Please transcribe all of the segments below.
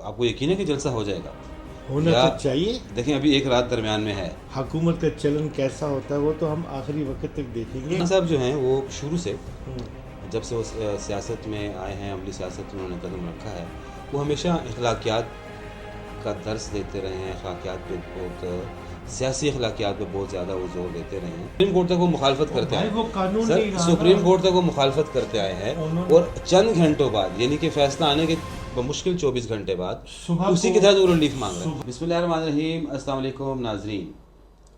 آپ کو یقین ہے کہ جلسہ ہو جائے گا؟ ہونا تو چاہیے. دیکھیں ابھی ایک رات درمیان میں ہے. حکومت کا چلن کیسا ہوتا ہے وہ تو ہم آخری وقت تک دیکھیں گے. صاحب جو ہیں وہ شروع سے جب سے وہ سیاست میں آئے ہیں، عملی سیاست میں انہوں نے قدم رکھا ہے، وہ ہمیشہ اخلاقیات کا درس دیتے رہے ہیں. اخلاقیات پہ بہت سیاسی اخلاقیات پہ بہت زیادہ وہ زور دیتے رہے ہیں. سپریم کورٹ تک وہ مخالفت کرتے آئے ہیں. سپریم کورٹ تک وہ مخالفت کرتے آئے ہیں اور چند گھنٹوں بعد، یعنی کہ فیصلہ آنے کے بمشکل 24 گھنٹے بعد اسی کے تحت وہ ریلیف مانگ رہے ہیں. بسم اللہ الرحمن الرحیم. السلام علیکم ناظرین.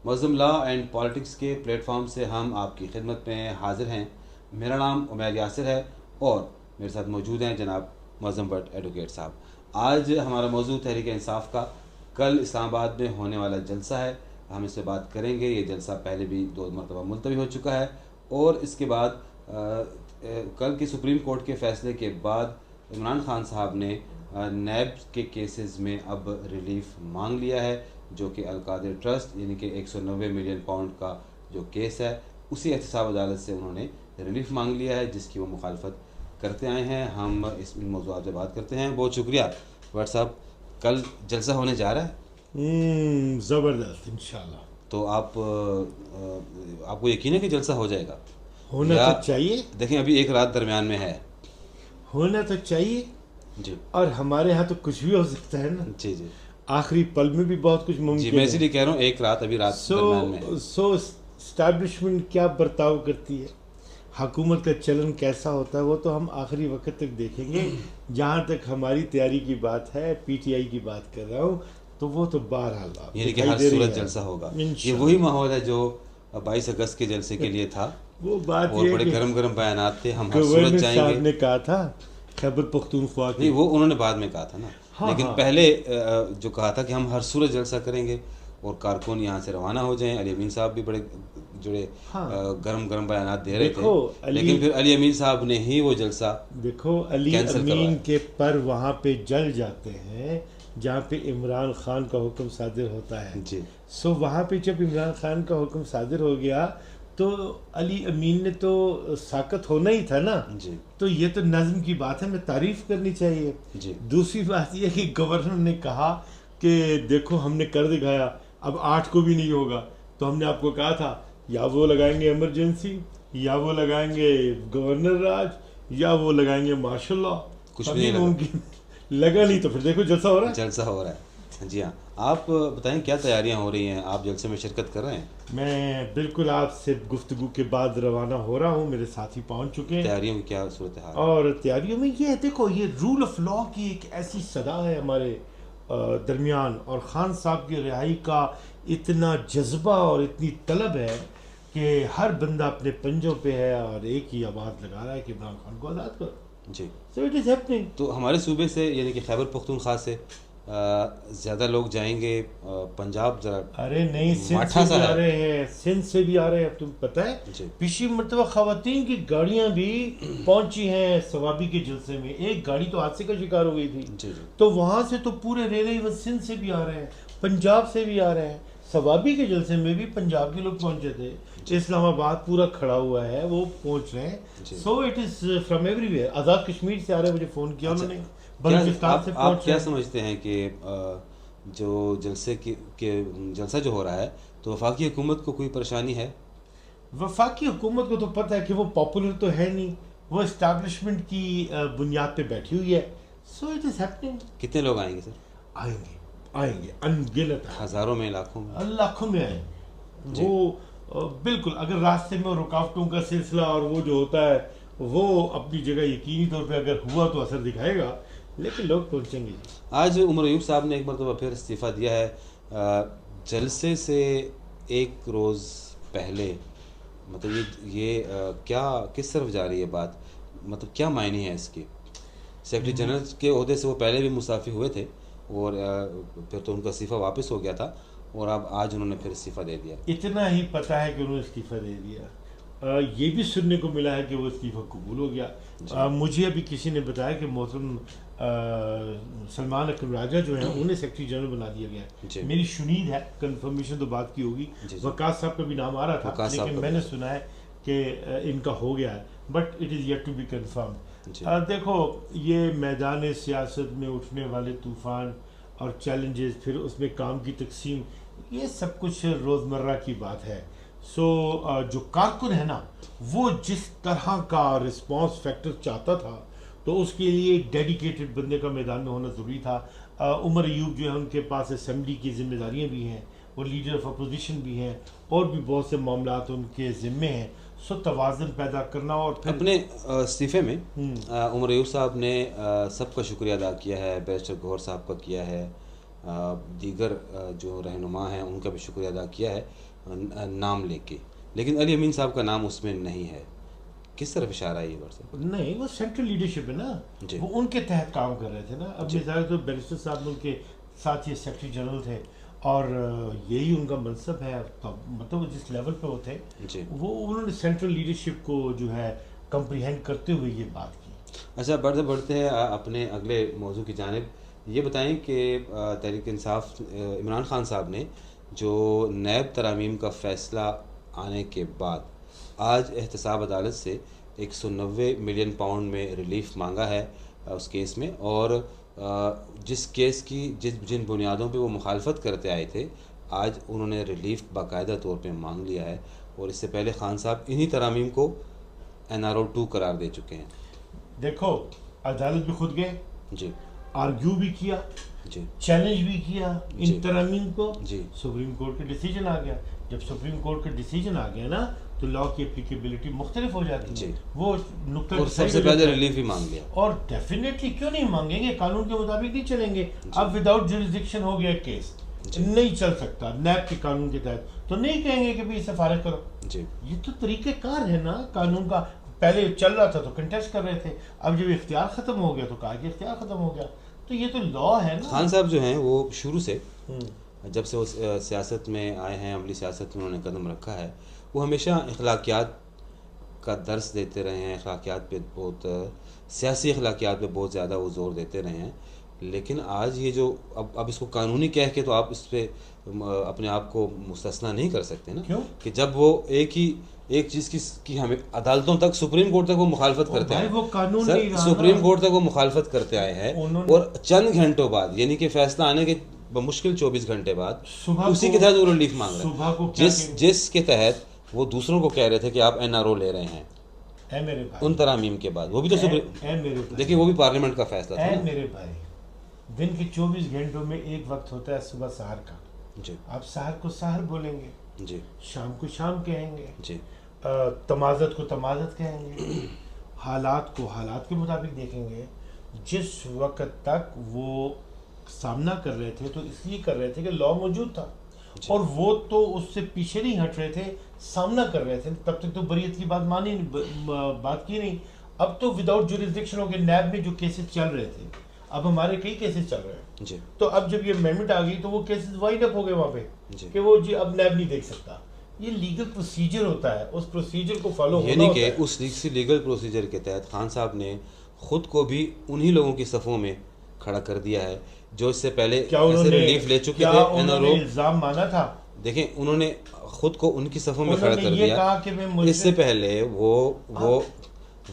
معظم لا اینڈ پالیٹکس کے پلیٹ فارم سے ہم آپ کی خدمت میں حاضر ہیں. میرا نام عمیر یاسر ہے اور میرے ساتھ موجود ہیں جناب معظم بٹ ایڈوکیٹ صاحب. آج ہمارا موضوع تحریک انصاف کا کل اسلام آباد میں ہونے والا جلسہ ہے. ہم اس سے بات کریں گے. یہ جلسہ پہلے بھی 2 مرتبہ ملتوی ہو چکا ہے اور اس کے بعد کل کے سپریم کورٹ کے فیصلے کے بعد عمران خان صاحب نے نیب کے کیسز میں اب ریلیف مانگ لیا ہے، جو کہ القادر ٹرسٹ یعنی کہ 190 ملین پاؤنڈ کا جو کیس ہے اسی احتساب عدالت سے انہوں نے ریلیف مانگ لیا ہے، جس کی وہ مخالفت کرتے آئے ہیں. ہم اس موضوعات پہ بات کرتے ہیں. بہت شکریہ بٹ صاحب. کل جلسہ ہونے جا رہا ہے زبردست انشاءاللہ. تو آپ کو یقین ہے کہ جلسہ ہو جائے گا؟ ہونا تو چاہیے. دیکھیں ابھی ایک رات درمیان میں ہے. ہونا تو چاہیے جی. اور ہمارے ہاں تو کچھ بھی ہو سکتا ہے نا. جی جی. آخری پل میں بھی بہت کچھ ممکن ہے. جی میں اسی لیے کہہ رہا ہوں ایک رات ابھی رات درمیان میں ہے. سو اسٹیبلشمنٹ کیا برتاؤ کرتی ہے، حکومت کا چلن کیسا ہوتا ہے وہ تو ہم آخری وقت تک دیکھیں گے. جہاں تک ہماری تیاری کی بات ہے، پی ٹی آئی کی بات کر رہا ہوں، تو وہ تو بہرحال یعنی کہ ہر صورت جلسہ ہوگا. یہ وہی ماحول ہے جو 22 اگست کے جلسے کے لیے تھا. وہ بات اور بڑے گرم گرم بیانات تھے. ہم ہر صورت جائیں گے. نے کہا تھا خیبر پختونخوا نہیں، وہ انہوں نے بعد میں کہا تھا نا. لیکن پہلے جو کہا تھا کہ ہم ہر صورت جلسہ کریں گے اور کارکن یہاں سے روانہ ہو جائیں. علی امین صاحب بھی بڑے جڑے گرم گرم بیانات دے رہے تھے، لیکن پھر علی امین صاحب نے ہی وہ جلسہ دیکھو علی امین کے پر وہاں پہ جل جاتے ہیں جہاں پہ عمران خان کا حکم صادر ہوتا ہے. جی. سو وہاں پہ جب عمران خان کا حکم صادر ہو گیا تو علی امین نے تو ساکت ہونا ہی تھا نا. جی. تو یہ تو نظم کی بات ہے، میں تعریف کرنی چاہیے. جی. دوسری بات یہ کہ گورنر نے کہا کہ دیکھو ہم نے کر دکھایا، اب 8 کو بھی نہیں ہوگا. تو ہم نے آپ کو کہا تھا یا وہ لگائیں گے ایمرجنسی، یا وہ لگائیں گے گورنر راج، یا وہ لگائیں گے مارشل لاء. کچھ بھی نہیں ممکن لگا نہیں. تو پھر دیکھو جلسہ ہو رہا ہے. جلسہ ہو رہا ہے. جی ہاں. آپ بتائیں کیا تیاریاں ہو رہی ہیں؟ آپ جلسے میں شرکت کر رہے ہیں؟ میں بالکل آپ سے گفتگو کے بعد روانہ ہو رہا ہوں. میرے ساتھی پہنچ چکے ہیں. تیاریوں کی کیا صورتحال؟ اور تیاریوں میں یہ ہے، دیکھو یہ رول آف لا کی ایک ایسی صدا ہے ہمارے درمیان، اور خان صاحب کی رہائی کا اتنا جذبہ اور اتنی طلب ہے کہ ہر بندہ اپنے پنجوں پہ ہے اور ایک ہی آواز لگا رہا ہے کہ عمران خان کو آزاد کرو. جی. So it is happening. تو ہمارے صوبے سے یعنی کہ خیبر پختونخوا سے زیادہ لوگ جائیں گے. پنجاب ذرا ارے نہیں، سندھ سے بھی آ رہے ہیں، سندھ سے بھی آ رہے ہیں. تم پتہ ہے پچھلی مرتبہ خواتین کی گاڑیاں بھی پہنچی ہیں ثوابی کے جلسے میں. ایک گاڑی تو حادثے کا شکار ہو گئی تھی. تو وہاں سے تو پورے ریلے سندھ سے بھی آ رہے ہیں، پنجاب سے بھی آ رہے ہیں. ثوابی کے جلسے میں بھی پنجاب کے لوگ پہنچے تھے. اسلام آباد پورا کھڑا ہوا ہے، وہ پہنچ رہے ہیں. So it is from everywhere. Azad Kashmir سے آ رہے ہیں، مجھے فون کیا انہوں نے. بلوچستان سے آپ کیا سمجھتے ہیں کہ جو جلسہ جو ہو رہا ہے تو وفاقی حکومت کو کوئی پریشانی ہے؟ وفاقی حکومت کو تو پتہ ہے کہ وہ پاپولر تو ہے نہیں، وہ اسٹیبلشمنٹ کی بنیاد پہ بیٹھی ہوئی ہے. سو اٹ از ہیپننگ. کتنے لوگ آئیں گے سر؟ آئیں گے انگنت. ہزاروں میں، لاکھوں میں؟ لاکھوں میں آئیں. وہ بالکل، اگر راستے میں رکاوٹوں کا سلسلہ اور وہ جو ہوتا ہے وہ اپنی جگہ یقینی طور پہ اگر ہوا تو اثر دکھائے گا، لیکن لوگ پہنچیں گے. آج عمر ایوب صاحب نے ایک مرتبہ پھر استعفیٰ دیا ہے. جلسے سے ایک روز پہلے، مطلب یہ کیا کس طرف جا رہی ہے بات؟ مطلب کیا معنی ہے اس کی؟ سیکرٹری جنرل کے عہدے سے وہ پہلے بھی مستعفی ہوئے تھے اور پھر تو ان کا استعفیٰ واپس ہو گیا تھا اور اب آج انہوں نے پھر استعفیٰ دے دیا. اتنا ہی پتہ ہے کہ انہوں نے استعفیٰ دے دیا. یہ بھی سننے کو ملا ہے کہ وہ استعفیٰ قبول ہو گیا. مجھے ابھی کسی نے بتایا کہ محترم سلمان اکرم راجہ جو ہیں انہیں سیکرٹری جنرل بنا دیا گیا. میری شنید ہے، کنفرمیشن تو بات کی ہوگی. وقاص صاحب کا بھی نام آ رہا تھا، لیکن میں نے سنا ہے کہ ان کا ہو گیا ہے، but it is yet to be confirm. دیکھو یہ میدان سیاست میں اٹھنے والے طوفان اور چیلنجز، پھر اس میں کام کی تقسیم، یہ سب کچھ روزمرہ کی بات ہے. سو جو کارکن ہے نا وہ جس طرح کا رسپانس فیکٹر چاہتا تھا تو اس کے لیے ایک ڈیڈیکیٹڈ بندے کا میدان میں ہونا ضروری تھا. عمر ایوب جو ہے ان کے پاس اسمبلی کی ذمہ داریاں بھی ہیں، وہ لیڈر آف اپوزیشن بھی ہیں، اور بھی بہت سے معاملات ان کے ذمے ہیں. سو توازن پیدا کرنا. اور پھر اپنے استعفے میں عمر ایوب صاحب نے سب کا شکریہ ادا کیا ہے، بیرسٹر گوہر صاحب کا کیا ہے، دیگر جو رہنما ہیں ان کا بھی شکریہ ادا کیا ہے نام لے کے، لیکن علی امین صاحب کا نام اس میں نہیں ہے. کس طرف اشارہ ہے یہ ورثہ؟ نہیں، وہ سینٹرل لیڈرشپ ہے نا، وہ ان کے تحت کام کر رہے تھے نا. اب ظاہر تو بیرسٹر صاحب ان کے ساتھ یہ سیکرٹری جنرل تھے اور یہی ان کا منصب ہے. مطلب جس لیول پہ وہ تھے وہ انہوں نے سینٹرل لیڈرشپ کو جو ہے کمپریہینڈ کرتے ہوئے یہ بات کی. اچھا، بڑھتے ہیں اپنے اگلے موضوع کی جانب. یہ بتائیں کہ تحریک انصاف عمران خان صاحب نے جو نیب ترامیم کا فیصلہ آنے کے بعد آج احتساب عدالت سے 190 ملین پاؤنڈ میں ریلیف مانگا ہے اس کیس میں، اور جس کیس کی جن بنیادوں پہ وہ مخالفت کرتے آئے تھے آج انہوں نے ریلیف باقاعدہ طور پہ مانگ لیا ہے. اور اس سے پہلے خان صاحب انہی ترامیم کو NRO 2 قرار دے چکے ہیں. دیکھو عدالت بھی خود گئے، جی، آرگیو بھی کیا، جی، چیلنج بھی کیا ان ترامیم کو. جی، سپریم کورٹ کا ڈیسیجن آ گیا. جب سپریم کورٹ کا ڈیسیجن آ گیا نا تو لا کی اپلیکیبلٹی مختلف ہو جاتی ہے. وہ نقطہ اور سب سے پہلے ریلیف ہی مانگ لیا، اور ڈیفینیٹلی کیوں نہیں مانگیں گے، قانون کے مطابق نہیں چلیں گے. اب وداؤٹ جوریسڈکشن ہو گیا کیس، نہیں چل سکتا نیب کے قانون کے تحت، تو نہیں کہیں گے کہ بھائی اسے فارغ کرو. یہ تو طریقہ کار ہے نا قانون کا. پہلے چل رہا تھا تو کنٹیسٹ کر رہے تھے، اب جب اختیار ختم ہو گیا تو کہا کہ اختیار ختم ہو گیا. تو یہ تو لا ہے نا. خان صاحب جو ہیں وہ شروع سے جب سے وہ سیاست میں آئے ہیں، عملی سیاست میں انہوں نے قدم رکھا ہے، وہ ہمیشہ اخلاقیات کا درس دیتے رہے ہیں. اخلاقیات پہ بہت، سیاسی اخلاقیات پہ بہت زیادہ وہ زور دیتے رہے ہیں. لیکن آج یہ جو اب اس کو قانونی کہہ کے تو آپ اس پہ اپنے آپ کو مستثنا نہیں کر سکتے نا. کیوں کہ جب وہ ایک چیز کی ہمیں عدالتوں تک، سپریم کورٹ تک وہ مخالفت کرتے ہیں، وہ قانون سر نہیں رہا، سپریم کورٹ تک وہ مخالفت کرتے آئے ہیں، اور چند گھنٹوں بعد یعنی کہ فیصلہ آنے کے بمشکل 24 گھنٹے بعد اسی کے تحت وہ ریلیف مانگ رہے ہیں، جس کے تحت وہ دوسروں کو کہہ رہے تھے کہ آپ NRO لے رہے ہیں ان ترامیم کے بعد. وہ بھی تو دیکھیں وہ بھی پارلیمنٹ کا فیصلہ تھا. میرے بھائی، دن کے 24 گھنٹوں میں ایک وقت ہوتا ہے صبح سحر کا. جی، آپ سحر کو سحر بولیں گے، جی، شام کو شام کہیں گے، جی، تمازت کو تمازت کہیں گے، حالات کو حالات کے مطابق دیکھیں گے. جس وقت تک وہ سامنا کر رہے تھے تو اس لیے کر رہے تھے کہ لا موجود تھا، اور وہ تو اس سے پیچھے نہیں ہٹ رہے تھے، سامنا کر رہے تھے. تب تک تو بریت کی بات کی نہیں. اب تو وداؤٹ جوریسڈکشن ہو گئے. نیب میں جو کیسز چل رہے تھے، اب ہمارے کئی کیسز چل رہے ہیں، تو اب جب یہ امینڈمنٹ آ گئی تو وہ کیسز وائنڈ اپ ہو گئے وہاں پہ کہ وہ جی اب نیب نہیں دیکھ سکتا. یہ لیگل پروسیجر ہوتا ہے، اس پروسیجر کو فالو ہونا ہوتا ہے. یعنی کہ اس لیگل پروسیجر کے تحت خان صاحب نے خود کو بھی انہی لوگوں کی صفوں میں کھڑا کر دیا ہے جو اس سے پہلے ایسے ریلیف لے چکے تھے. NRO الزام مانا تھا. دیکھیں انہوں نے خود کو ان کی صفوں میں کھڑا کر دیا. اس سے پہلے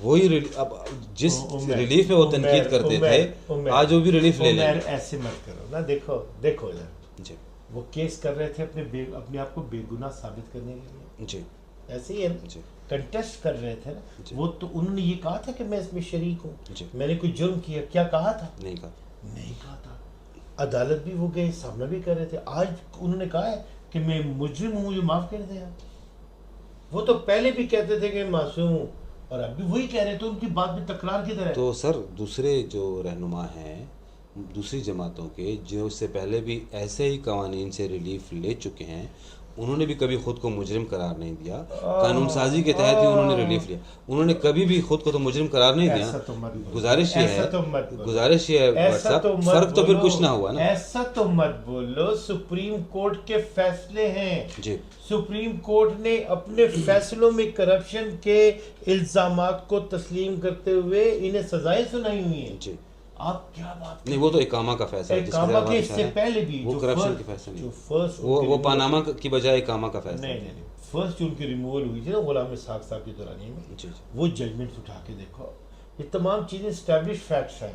وہی اب جس ریلیف میں وہ تنقید کرتے تھے آج وہ بھی ریلیف لے لیں. ایسے مت کرو نا. دیکھو جی، وہ کیس کر رہے تھے اپنے آپ کو بے گناہ ثابت کرنے کے لیے. جی، ایسے ہی کنٹیسٹ کر رہے تھے نا. وہ تو انہوں نے یہ کہا تھا کہ میں اس میں شریک ہوں، میں نے کوئی جرم کیا، کیا کہا تھا؟ نہیں کہا تھا. عدالت بھی وہ گئے، سامنا بھی کر رہے تھے. آج انہوں نے کہا ہے کہ میں مجرم ہوں، مجھے معاف کر دیں. وہ تو پہلے بھی کہتے تھے کہ معصوم ہوں، اور اب بھی وہی کہہ رہے تھے. ان کی بات میں تکرار کی طرح. تو سر دوسرے جو رہنما ہیں دوسری جماعتوں کے جو اس سے پہلے بھی ایسے ہی قوانین سے ریلیف لے چکے ہیں، انہوں نے بھی کبھی خود کو مجرم قرار نہیں دیا. قانون سازی کے تحت بھی انہوں نے ریلیف لیا. انہوں نے کبھی بھی خود کو تو مجرم قرار نہیں دیا. گزارش یہ ہے فرق تو پھر کچھ نہ ہوا نا. ایسا تو مت بولو. سپریم کورٹ کے فیصلے ہیں. جی، سپریم کورٹ نے اپنے فیصلوں میں کرپشن کے الزامات کو تسلیم کرتے ہوئے انہیں سزائیں سنائی ہوئی ہیں. جی، آپ کیا بات نہیں، وہ تو اقامہ کا فیصلہ ہے. اقامہ کے اس سے پہلے بھی وہ کرپشن کے فیصلے نہیں، وہ پاناما کی بجائے اقامہ کا فیصلہ. نہیں، فرسٹ جو ان کی ریموول ہوئی تھی نا غلام اسحاق صاحب کی دورانیے میں، وہ ججمنٹس اٹھا کے دیکھو. یہ تمام چیزیں اسٹیبلش فیکٹس ہیں.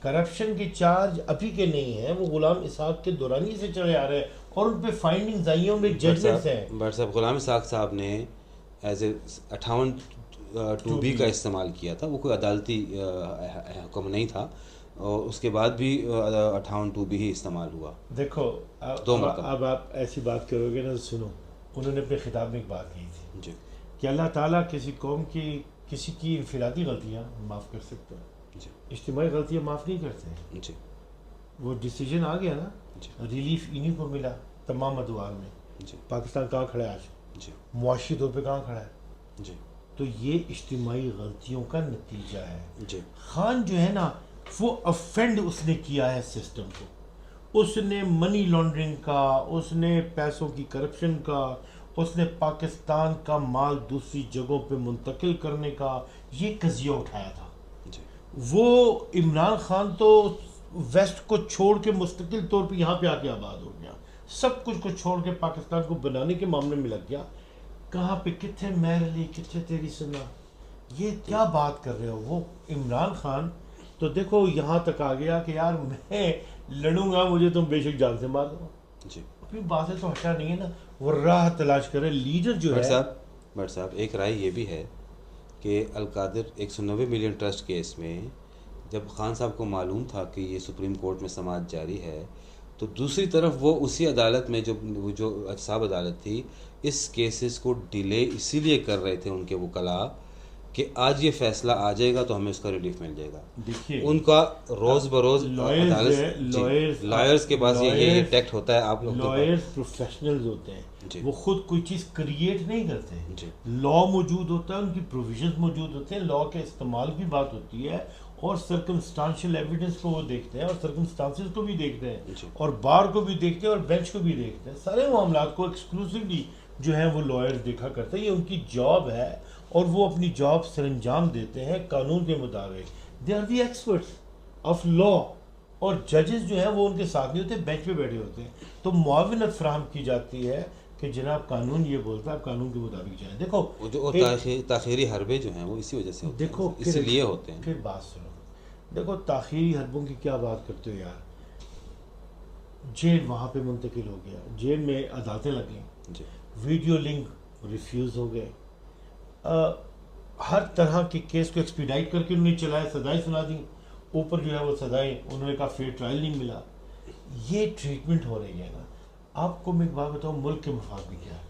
کرپشن کے چارج ابھی کے نہیں ہیں, وہ غلام اسحاق کے دورانی سے چلے آ رہے ہیں, اور ان پہ فائنڈنگز آئی ہیں, ان میں ججمنٹس ہیں. بٹ صاحب غلام اسحاق صاحب نے ایز اے 58(2)B کا استعمال کیا تھا, وہ کوئی عدالتی حکم نہیں تھا, اور اس کے بعد بھی 58(2)B ہی استعمال ہوا. دیکھو اب آپ ایسی بات کرو گے نا, سنو, انہوں نے اپنے خطاب میں ایک بات کہی تھی جی کہ اللہ تعالیٰ کسی قوم کی کسی کی انفرادی غلطیاں معاف کر سکتا ہے, جی اجتماعی غلطیاں معاف نہیں کرتے. جی وہ ڈیسیجن آ گیا نا, جی ریلیف انہیں کو ملا تمام ادوار میں. جی پاکستان کہاں کھڑا ہے آج, جی معاشی طور پہ کہاں کھڑا ہے؟ جی تو یہ اجتماعی غلطیوں کا نتیجہ ہے. جی خان جو ہے نا, وہ افینڈ اس نے کیا ہے سسٹم کو, اس نے منی لانڈرنگ کا, اس نے پیسوں کی کرپشن کا, اس نے پاکستان کا مال دوسری جگہوں پہ منتقل کرنے کا یہ قضیہ اٹھایا تھا. جی وہ عمران خان تو ویسٹ کو چھوڑ کے مستقل طور پہ یہاں پہ آ کے آباد ہو گیا, سب کچھ کو چھوڑ کے پاکستان کو بنانے کے معاملے میں لگ گیا. کہاں پہ کتنے محرلی, کتنے تیری سنا, یہ کیا بات کر رہے ہو. وہ عمران خان تو دیکھو یہاں تک آ گیا کہ یار میں لڑوں گا, مجھے تم بے شک جان سے مار دو. جی اپنی بات سے تو ہٹا نہیں ہے نا, وہ راہ تلاش کرے. لیڈر جو ہے بٹ صاحب ایک رائے یہ بھی ہے کہ القادر 190 ملین ٹرسٹ کیس میں جب خان صاحب کو معلوم تھا کہ یہ سپریم کورٹ میں سماعت جاری ہے, تو دوسری طرف وہ اسی عدالت میں جو احتساب عدالت تھی, اس کیسز کو ڈیلے اسی لیے کر رہے تھے ان کے وکلاء کہ آج یہ فیصلہ آ جائے گا تو ہمیں اس کا ریلیف مل جائے گا. دیکھیے ان کا روز بروز لائرز کے پاس یہ ٹیکٹ ہوتا ہے. آپ لوگ لائرز پروفیشنلز ہوتے ہیں, وہ خود کوئی چیز کریٹ نہیں کرتے. جی لا موجود ہوتا ہے, ان کی پروویژنز موجود ہوتے ہیں, لا کے استعمال کی بات ہوتی ہے, اور سرکمسٹانشل ایویڈنس کو وہ دیکھتے ہیں, اور سرکمسٹانسز کو بھی دیکھتے ہیں, اور بار کو بھی دیکھتے ہیں, اور بینچ کو بھی دیکھتے ہیں. سارے معاملات کو ایکسکلوسیولی جو ہے وہ لائرز دیکھا کرتے ہیں. یہ ان کی جاب ہے, اور وہ اپنی جاب سر انجام دیتے ہیں قانون کے مطابق. They are the experts of law, اور ججز جو ہیں وہ ان کے ساتھ نہیں ہوتے, بینچ پہ بیٹھے ہوتے ہیں. تو معاونت فراہم کی جاتی ہے کہ جناب قانون یہ بولتا ہے, آپ قانون کے مطابق جائیں. دیکھو جو تاخیری حربے جو ہیں وہ اسی وجہ سے ہوتے دیکھو ہیں, اسی لیے ہوتے ہیں. پھر بات سنو, دیکھو تاخیری حربوں کی کیا بات کرتے ہو یار. جیل وہاں پہ منتقل ہو گیا, جیل میں عدالتیں لگیں, جی ویڈیو لنک ریفیوز ہو گئے, ہر طرح کے کیس کو ایکسپیڈائٹ کر کے انہوں نے چلایا, سزائیں سنا دیں, اوپر جو ہے وہ سزائیں انہوں نے کہا فیئر ٹرائل نہیں ملا. یہ ٹریٹمنٹ ہو رہی ہے نا. آپ کو میں ایک بات بتاؤں, ملک کے مفاد میں کیا ہے؟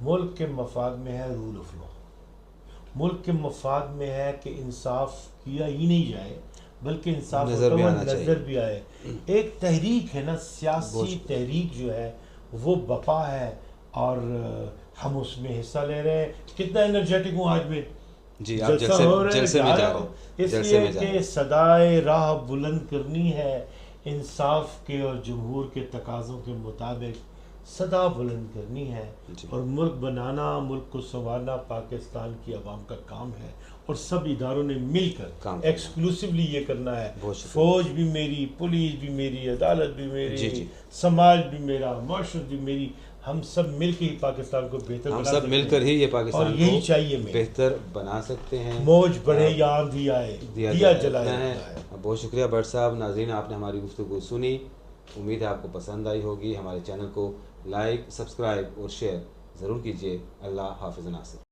ملک کے مفاد میں ہے رول آف لا. ملک کے مفاد میں ہے کہ انصاف کیا ہی نہیں جائے, بلکہ انصاف نظر بھی آئے. ایک تحریک ہے نا, سیاسی تحریک جو ہے وہ بپا ہے, اور ہم اس میں حصہ لے رہے ہیں. کتنا انرجیٹک ہوں آج میں, جی آپ جلسے میں جا رہے ہیں, اس لیے کہ صدائے راہ بلند کرنی ہے, انصاف کے اور جمہور کے تقاضوں کے مطابق صدا بلند کرنی ہے, اور ملک بنانا, ملک کو سنوارنا پاکستان کی عوام کا کام ہے, اور سب اداروں نے مل کر ایکسکلوسیولی یہ کرنا ہے. فوج بھی میری, پولیس بھی میری, عدالت بھی میری, سماج بھی میرا, معاشرت بھی میری. ہم سب مل کے ہی پاکستان کو بہتر بنا سکتے ہیں, ہم سب مل کر ہی یہ پاکستان کو بہتر بنا سکتے ہیں. موج بڑھے یا آندھی آئے, دیا جلایا ہے. بہت شکریہ بٹ صاحب. ناظرین, آپ نے ہماری گفتگو سنی, امید ہے آپ کو پسند آئی ہوگی. ہمارے چینل کو لائک, سبسکرائب اور شیئر ضرور کیجیے. اللہ حافظ ناصر.